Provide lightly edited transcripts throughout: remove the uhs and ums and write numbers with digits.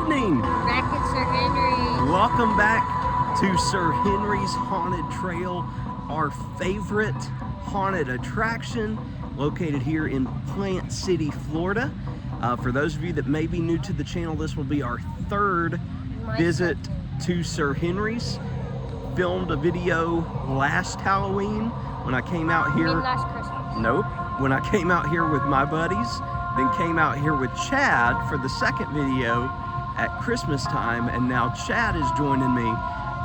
evening. Back at Sir Henry's. Welcome back to Sir Henry's Haunted Trail, our favorite haunted attraction located here in Plant City, Florida. For those of you that may be new to the channel, this will be our third visit to Sir Henry's. Filmed a video last Halloween when I came out here. Last Christmas. Nope. When I came out here with my buddies, then came out here with Chad for the second video at Christmas time, and now Chad is joining me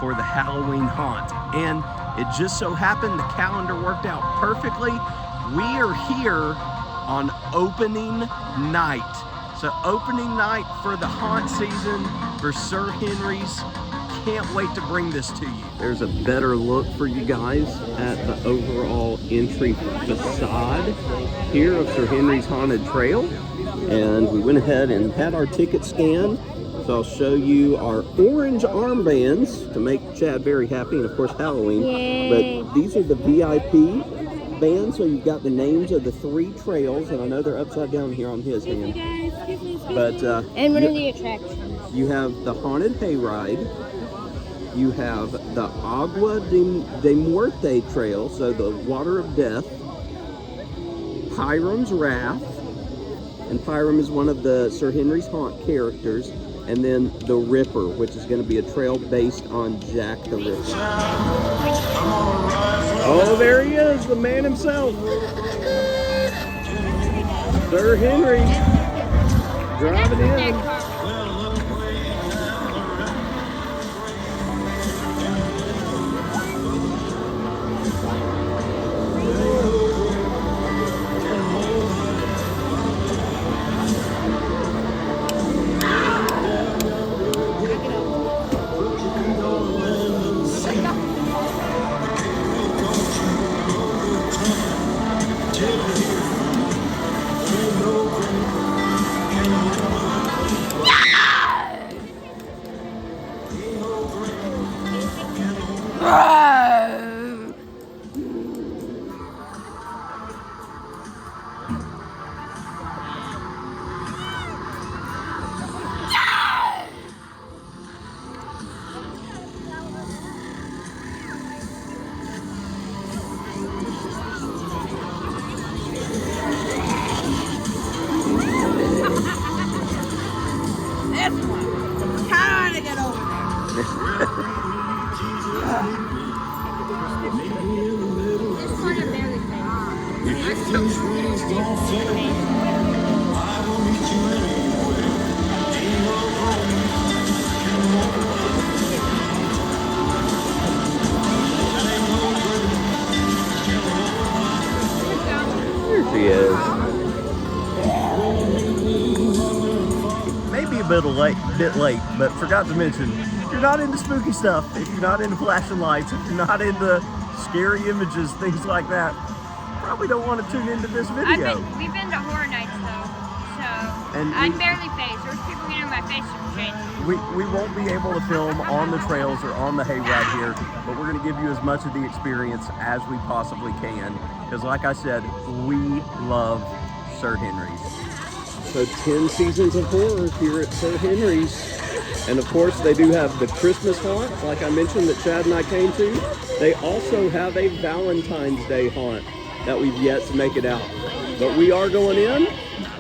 for the Halloween haunt. And it just so happened the calendar worked out perfectly. We are here on opening night. So opening night for the haunt season for Sir Henry's. Can't wait to bring this to you. There's a better look for you guys at the overall entry facade here of Sir Henry's Haunted Trail. And we went ahead and had our ticket scanned. So I'll show you our orange armbands to make Chad very happy, and of course Halloween. Yay. But these are the VIP bands, so you've got the names of the 3 trails, and I know they're upside down here on his hand. But And what are the attractions? you have the Haunted Hayride. You have the Agua de Muerte Trail, so the Water of Death. Pyram's Wrath, and Pyram is one of the Sir Henry's Haunt characters. And then the Ripper, which is going to be a trail based on Jack the Ripper. Oh, there he is, the man himself. Sir Henry, driving in. She is. Maybe a bit late, but forgot to mention, if you're not into spooky stuff, if you're not into flashing lights, if you're not into scary images, things like that, probably don't want to tune into this video. We've been to horror nights though, so and I'm barely phased. There's people getting in my face to change. We won't be able to film on the trails or on the hayride here, but we're going to give you as much of the experience as we possibly can. Because like I said, we love Sir Henry's. So 10 seasons of horror here at Sir Henry's. And of course they do have the Christmas haunt, like I mentioned, that Chad and I came to. They also have a Valentine's Day haunt that we've yet to make it out. But we are going in.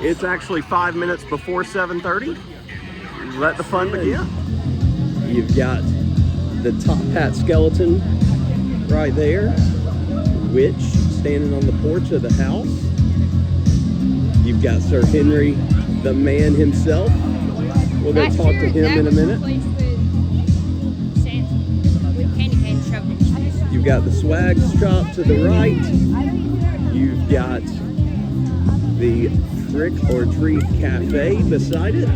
It's actually 5 minutes before 7:30. Let the fun begin. You've got the top hat skeleton right there. Witch standing on the porch of the house. You've got Sir Henry, the man himself. We'll go talk to him in a minute. You've got the swag shop to the right. You've got the Trick or Treat Cafe beside it.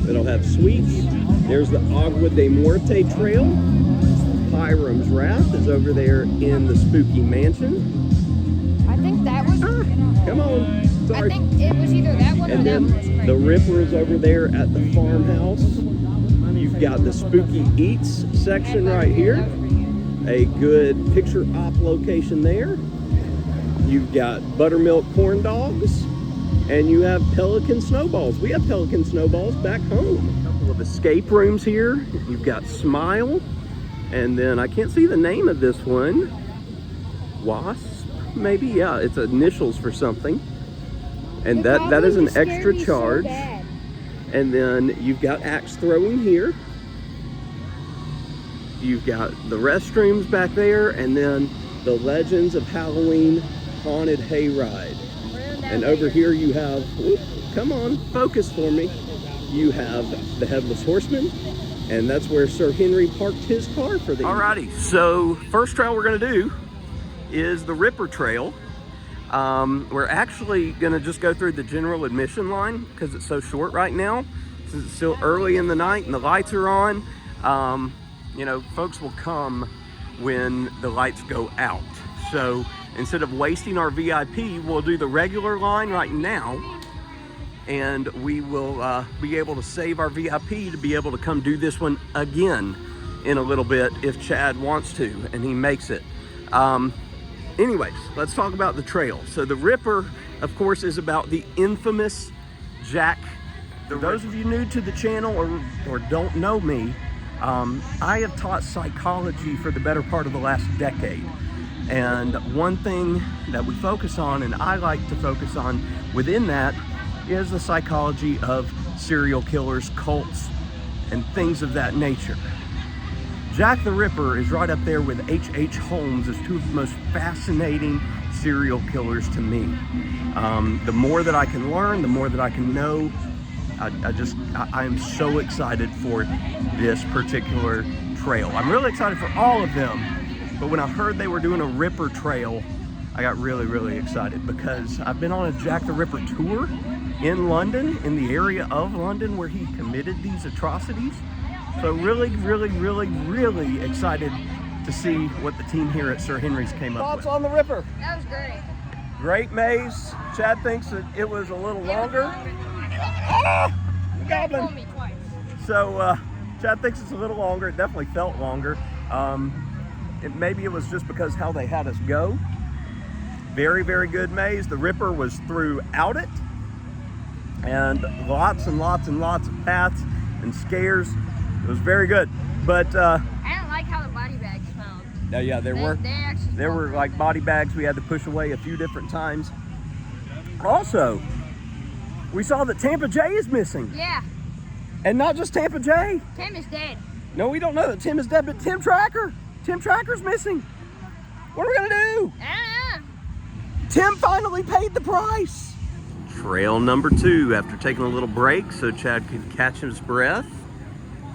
It'll have sweets. There's the Agua de Muerte Trail. Pyram's Wrath is over there in the Spooky Mansion. I think that was. Come on. Sorry. I think it was either that one or And that then one was crazy. the Ripper is over there at the farmhouse. You've got the Spooky Eats section right here. A good picture op location there. You've got buttermilk corn dogs. And you have Pelican snowballs. We have Pelican snowballs back home. A couple of escape rooms here. You've got Smile. And then I can't see the name of this one. Wasp, maybe? Yeah, it's initials for something. And that is an extra charge. And then you've got axe throwing here. You've got the restrooms back there, and then the Legends of Halloween Haunted Hayride. And over here you have, whoop, come on, focus for me. You have the Headless Horseman, and that's where Sir Henry parked his car for the evening. Alrighty, so first trail we're gonna do is the Ripper Trail. We're actually gonna just go through the general admission line because it's so short right now, since it's still early in the night and the lights are on. You know, folks will come when the lights go out. So instead of wasting our VIP, we'll do the regular line right now, and we will be able to save our VIP to be able to come do this one again in a little bit if Chad wants to and he makes it. Anyways, let's talk about the trail. So the Ripper, of course, is about the infamous Jack the Ripper. Those of you new to the channel or don't know me, I have taught psychology for the better part of the last decade. And one thing that we focus on, and I like to focus on within that, is the psychology of serial killers, cults, and things of that nature. Jack the Ripper is right up there with H.H. Holmes as two of the most fascinating serial killers to me. The more that I can learn, the more that I can know, I am so excited for this particular trail. I'm really excited for all of them, but when I heard they were doing a Ripper trail, I got really, really excited because I've been on a Jack the Ripper tour in London, in the area of London where he committed these atrocities. So really, really, really, really excited to see what the team here at Sir Henry's came up with. Thoughts on the Ripper? That was great. Great maze. Chad thinks that it was a little longer. Ah! Goblin. So Chad thinks it's a little longer. It definitely felt longer. Maybe it was just because how they had us go. Very, very good maze. The Ripper was throughout it, and lots and lots and lots of paths and scares. It was very good. But I didn't like how the body bags smelled. Yeah, there were like body bags we had to push away a few different times. Also, we saw that Tampa J is missing. Yeah. And not just Tampa J. Tim is dead. No, we don't know that Tim is dead, but Tim Tracker's missing. What are we gonna do? I don't know. Tim finally paid the price. Trail number 2, after taking a little break so Chad could catch his breath.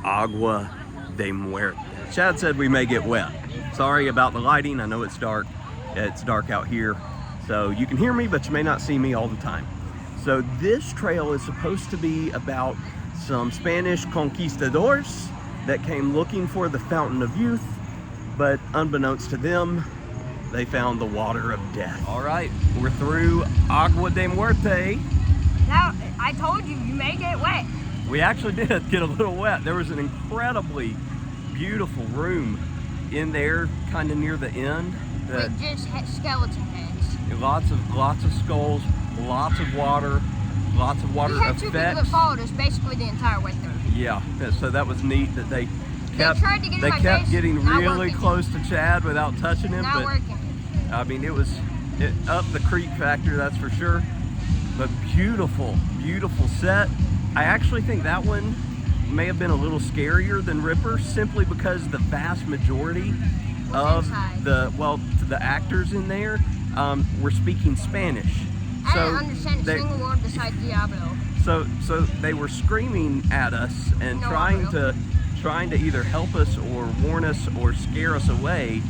Agua de Muerte. Chad said we may get wet. Sorry about the lighting, I know it's dark. It's dark out here. So you can hear me, but you may not see me all the time. So this trail is supposed to be about some Spanish conquistadors that came looking for the Fountain of Youth, but unbeknownst to them, they found the water of death. All right, we're through Agua de Muerte. Now, I told you, you may get wet. We actually did get a little wet. There was an incredibly beautiful room in there, kind of near the end. With just skeleton heads. Lots of skulls, lots of water We had 2 people that effects. followed us basically the entire way through. Yeah, so that was neat that they kept kept getting really close to Chad without touching him. Not working. I mean, it upped the creep factor, that's for sure. But beautiful, beautiful set. I actually think that one may have been a little scarier than Ripper, simply because the vast majority of the actors in there were speaking Spanish. I didn't understand a single word besides Diablo. So they were screaming at us and trying to either help us or warn us or scare us away,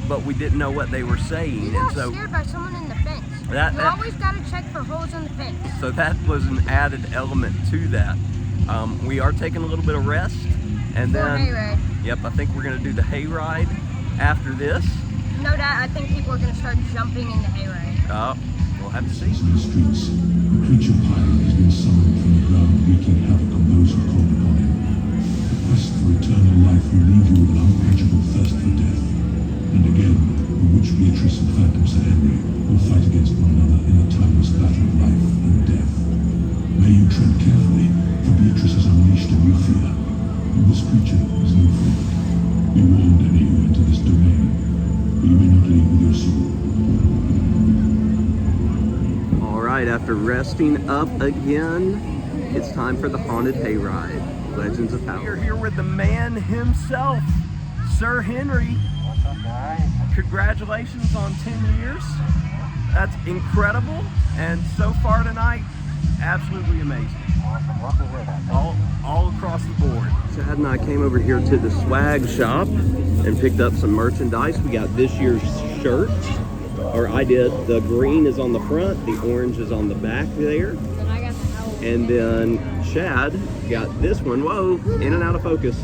but we didn't know what they were saying. You got scared by someone in the fence. You always got to check for holes in the fence. So that was an added element to that. We are taking a little bit of rest, and then hayride. Yep, I think we're going to do the hayride after this. No doubt, I think people are going to start jumping in the hayride. Oh, we'll have to see. In the streets, a creature pile has been summoned from the ground, wreaking havoc on those who call upon it. The quest for eternal life will leave you with an unquenchable thirst for death. And again, the witch Beatrice and Phantom Sir Henry will fight against one another in a timeless battle of life and tread carefully, for Beatrice has unleashed a new fear. And this creature is no friend. Be warned, any who enter this domain, or you may not leave with your soul. All right, after resting up again, it's time for the haunted hayride, Legends of Halloween. We're here with the man himself, Sir Henry. What's up, guys? Congratulations on 10 years. That's incredible. And so far tonight, absolutely amazing. Awesome. Welcome with us. All across the board. Chad and I came over here to the swag shop and picked up some merchandise. We got this year's shirt, or I did. The green is on the front, the orange is on the back there. Then I got the Halloween. And then Chad got this one, whoa, in and out of focus,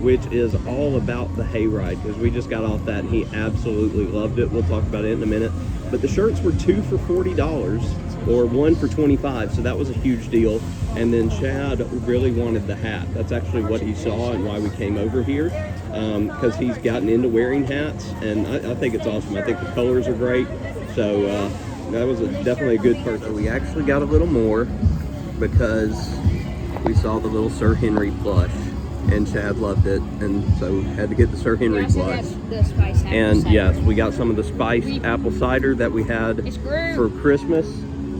which is all about the hayride, because we just got off that and he absolutely loved it. We'll talk about it in a minute. But the shirts were 2 for $40 or 1 for $25, so that was a huge deal. And then Chad really wanted the hat. That's actually what he saw and why we came over here, because he's gotten into wearing hats, and I think it's awesome. I think the colors are great, so that was definitely a good purchase. We actually got a little more because we saw the little Sir Henry plush, and Chad loved it, and so had to get the Sir Henry plush. The spice apple And cider. yes, we got some of the spiced apple cider that we had It's great. for Christmas,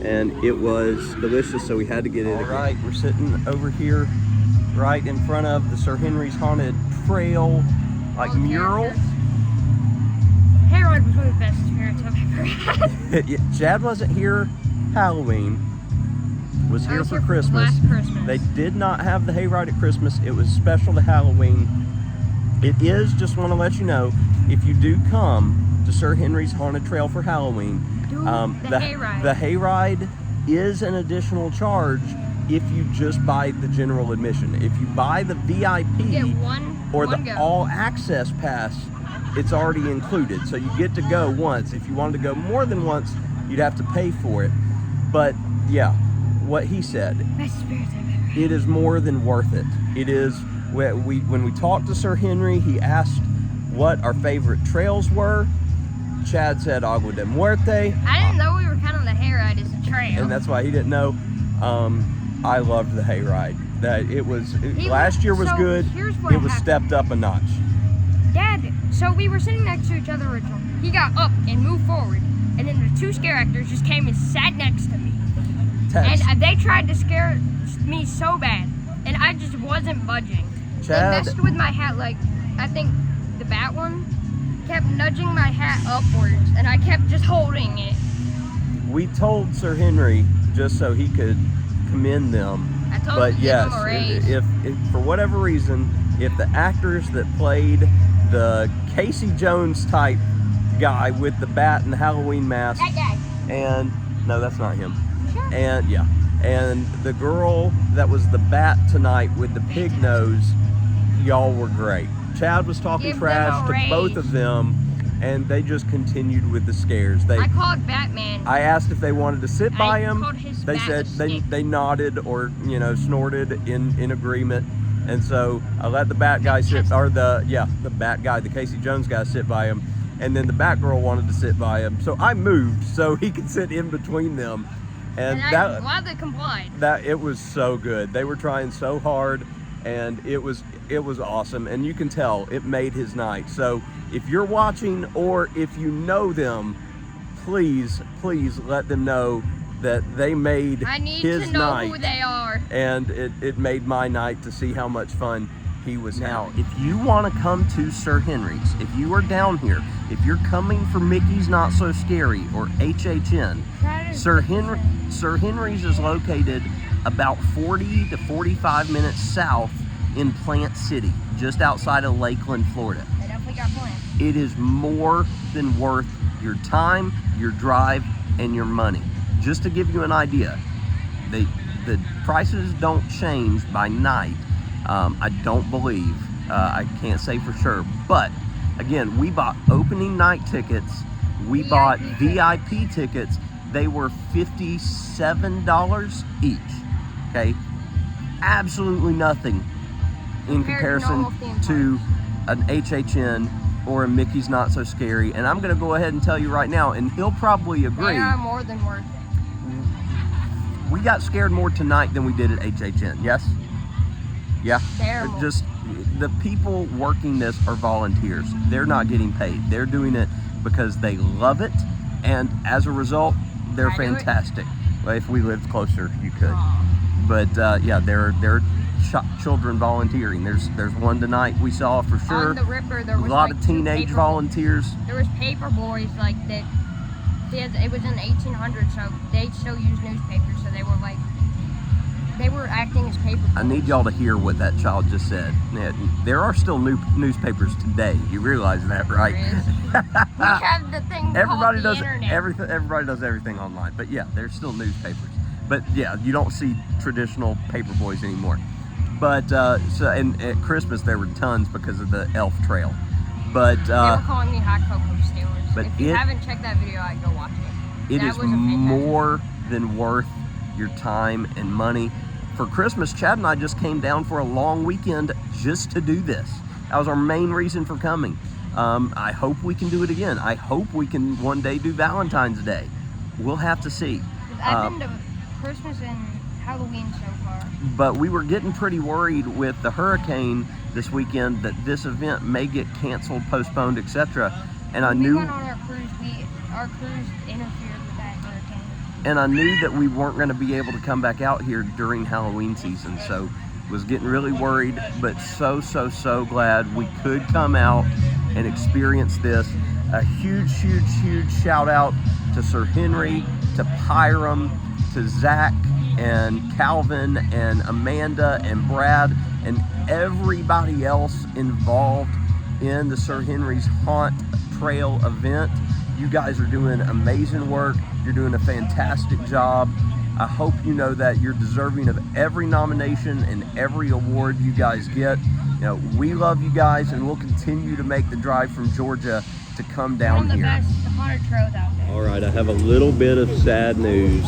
and it was delicious, so we had to get it. All right, we're sitting over here right in front of the Sir Henry's Haunted Trail, like All the mural. Hayride was one of the best experiences I've ever had. Yeah, Chad wasn't here Halloween, was I here was for here Christmas. last Christmas. They did not have the hayride at Christmas. It was special to Halloween. It is, just want to let you know, if you do come to Sir Henry's Haunted Trail for Halloween, Do the hayride. The hayride is an additional charge if you just buy the general admission. If you buy the VIP You get one or one the go. all access pass, it's already included. So you get to go once. If you wanted to go more than once, you'd have to pay for it. But yeah, what he said, Best experience I've ever had. it is more than worth it. It is, when we talked to Sir Henry, he asked what our favorite trails were. Chad said Agua de Muerte, I didn't know we were kind of the hayride as a trail. and that's why he didn't know. I loved the hayride. That it was last year was so good. here's what It was happened. stepped up a notch. Dad, so we were sitting next to each other originally. He got up and moved forward, and then the two scare actors just came and sat next to me. Tex, And they tried to scare me so bad, and I just wasn't budging. Chad- They messed with my hat, like, I think the bat one kept nudging my hat upwards, and I kept just holding it. we told Sir Henry just so he could commend them. I told But him to yes, give him a raise. if for whatever reason, if the actors that played the Casey Jones type guy with the bat and the Halloween mask, That guy. and no, that's not him. Sure. And yeah, and the girl that was the bat tonight with the pig nose, y'all were great. Chad was talking Give them trash a to both raise. of them, and they just continued with the scares. I called Batman. I asked if they wanted to sit by him. called his They bat said a stick. they nodded or snorted in agreement, and so I let the bat guy sit, or the bat guy, the Casey Jones guy, sit by him, and then the bat girl wanted to sit by him, so I moved so he could sit in between them, and I'm glad they complied. that it was so good. They were trying so hard, and it was awesome, and you can tell it made his night. So if you're watching or if you know them, please let them know that they made I need his to know night, who they are. and it made my night to see how much fun he was having. Now, if you want to come to Sir Henry's, if you are down here, if you're coming for Mickey's Not So Scary or HHN, Try to- Sir Henry's is located about 40 to 45 minutes south in Plant City, just outside of Lakeland, Florida. They definitely got plans. It is more than worth your time, your drive, and your money. Just to give you an idea, the prices don't change by night. I don't believe. I can't say for sure. But again, we bought opening night tickets. We bought VIP tickets. They were $57 each. Okay, absolutely nothing in Compared to comparison normal theme to an HHN or a Mickey's Not So Scary. And I'm going to go ahead and tell you right now, and he'll probably agree. They are more than worth it. we got scared more tonight than we did at HHN. Yes. Yeah. Terrible. Just the people working this are volunteers. They're not getting paid. They're doing it because they love it, and as a result, they're I do it. fantastic. Well, if we lived closer, you could. Aw. But yeah, they're children volunteering. There's one tonight we saw for sure. On the Ripper, there A was lot like of two teenage paper- volunteers. There was paper boys like that. It was in the 1800s, so they still use newspapers. So they were acting as paper boys. I need y'all to hear what that child just said. Yeah, there are still new newspapers today. You realize that, right? There is. We have the thing Everybody called does the internet. everything. Everybody does everything online. But yeah, there's still newspapers. But yeah, you don't see traditional paper boys anymore. But and at Christmas there were tons because of the elf trail. But They were calling me hot cocoa stealers. but If you it- haven't checked that video out, go watch it. it That is was a fantastic- more than worth your time and money. For Christmas, Chad and I just came down for a long weekend just to do this. That was our main reason for coming. I hope we can do it again. I hope we can one day do Valentine's Day. We'll have to see. I've been to Christmas and Halloween so far. But we were getting pretty worried with the hurricane this weekend that this event may get canceled, postponed, etc. And I We knew went on our cruise. Our cruise interfered with that hurricane. and I knew that we weren't going to be able to come back out here during Halloween season, so was getting really worried, but so glad we could come out and experience this. A huge shout out to Sir Henry, to Pyram, to Zach and Calvin and Amanda and Brad and everybody else involved in the Sir Henry's Haunt Trail event. You guys are doing amazing work. You're doing a fantastic job. I hope you know that you're deserving of every nomination and every award you guys get. You know, we love you guys, and we'll continue to make the drive from Georgia to come One down of the here. best haunted trails out there. All right, I have a little bit of sad news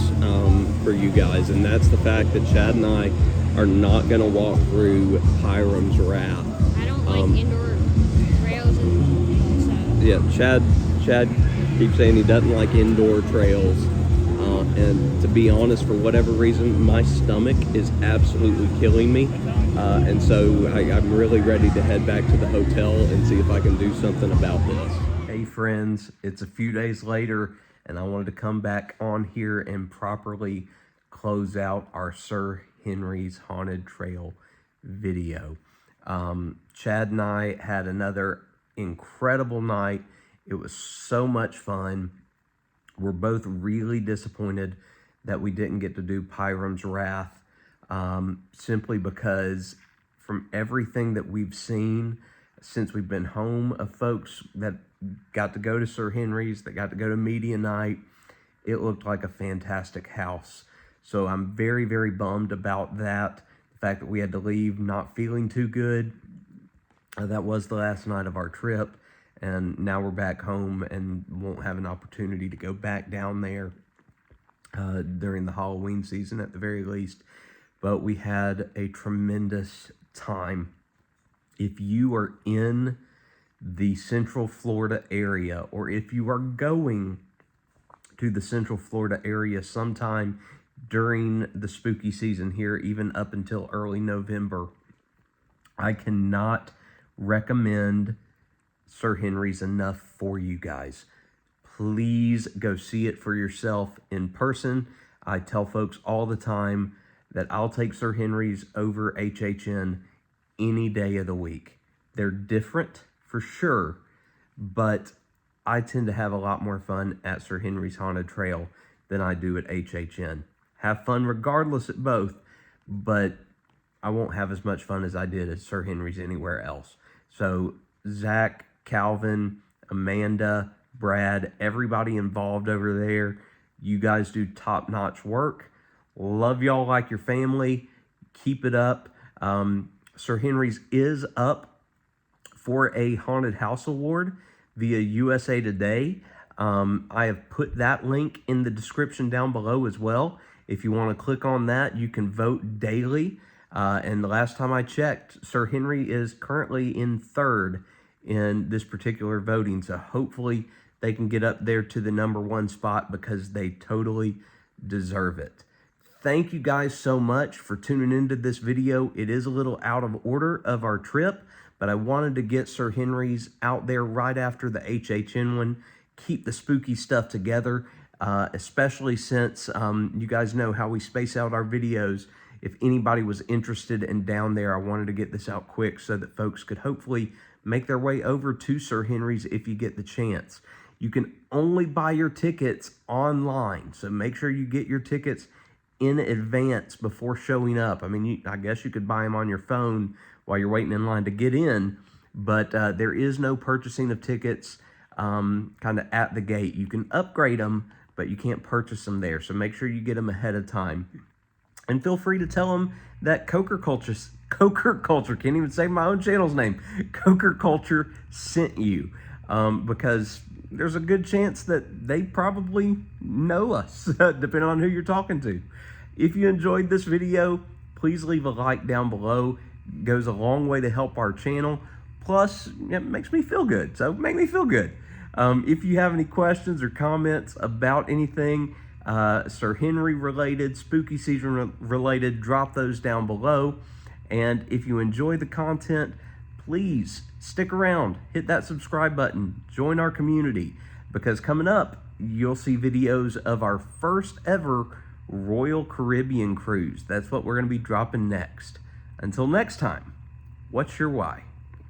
for you guys, and that's the fact that Chad and I are not going to walk through Pyram's Wrath. I don't like indoor trails and stuff. Yeah, Chad keeps saying he doesn't like indoor trails, and to be honest, for whatever reason, my stomach is absolutely killing me, and so I'm really ready to head back to the hotel and see if I can do something about this. Hey friends, it's a few days later, and I wanted to come back on here and properly close out our Sir Henry's Haunted Trail video. Chad and I had another incredible night. It was so much fun. We're both really disappointed that we didn't get to do Pyram's Wrath, simply because from everything that we've seen since we've been home of folks that got to go to Sir Henry's, that got to go to media night, it looked like a fantastic house. So I'm very bummed about that. The fact that we had to leave not feeling too good. That was the last night of our trip, and now we're back home and won't have an opportunity to go back down there during the Halloween season at the very least. But we had a tremendous time. If you are in the Central Florida area, or if you are going to the Central Florida area sometime during the spooky season here, even up until early November, I cannot recommend Sir Henry's enough for you guys. Please go see it for yourself in person. I tell folks all the time that I'll take Sir Henry's over HHN any day of the week. They're different for sure, but I tend to have a lot more fun at Sir Henry's Haunted Trail than I do at HHN. Have fun regardless at both, but I won't have as much fun as I did at Sir Henry's anywhere else. So Zach, Calvin, Amanda, Brad, everybody involved over there, you guys do top-notch work. Love y'all like your family. Keep it up. Sir Henry's is up for a Haunted House Award via USA Today. I have put that link in the description down below as well. If you want to click on that, you can vote daily. And the last time I checked, Sir Henry is currently in third in this particular voting. So hopefully they can get up there to the #1 spot because they totally deserve it. Thank you guys so much for tuning into this video. It is a little out of order of our trip, but I wanted to get Sir Henry's out there right after the HHN one, keep the spooky stuff together, especially since you guys know how we space out our videos. If anybody was interested and down there, I wanted to get this out quick so that folks could hopefully make their way over to Sir Henry's if you get the chance. You can only buy your tickets online, so make sure you get your tickets in advance before showing up. I mean, I guess you could buy them on your phone while you're waiting in line to get in, but there is no purchasing of tickets kind of at the gate. You can upgrade them, but you can't purchase them there, so make sure you get them ahead of time. And feel free to tell them that Coker Culture, can't even say my own channel's name, Coker Culture sent you, because there's a good chance that they probably know us, depending on who you're talking to. If you enjoyed this video, please leave a like down below. It goes a long way to help our channel. Plus, it makes me feel good, so make me feel good. If you have any questions or comments about anything Sir Henry related, spooky season related, drop those down below. And if you enjoy the content, please stick around, hit that subscribe button, join our community, because coming up, you'll see videos of our first ever Royal Caribbean cruise. That's what we're going to be dropping next. Until next time, what's your why?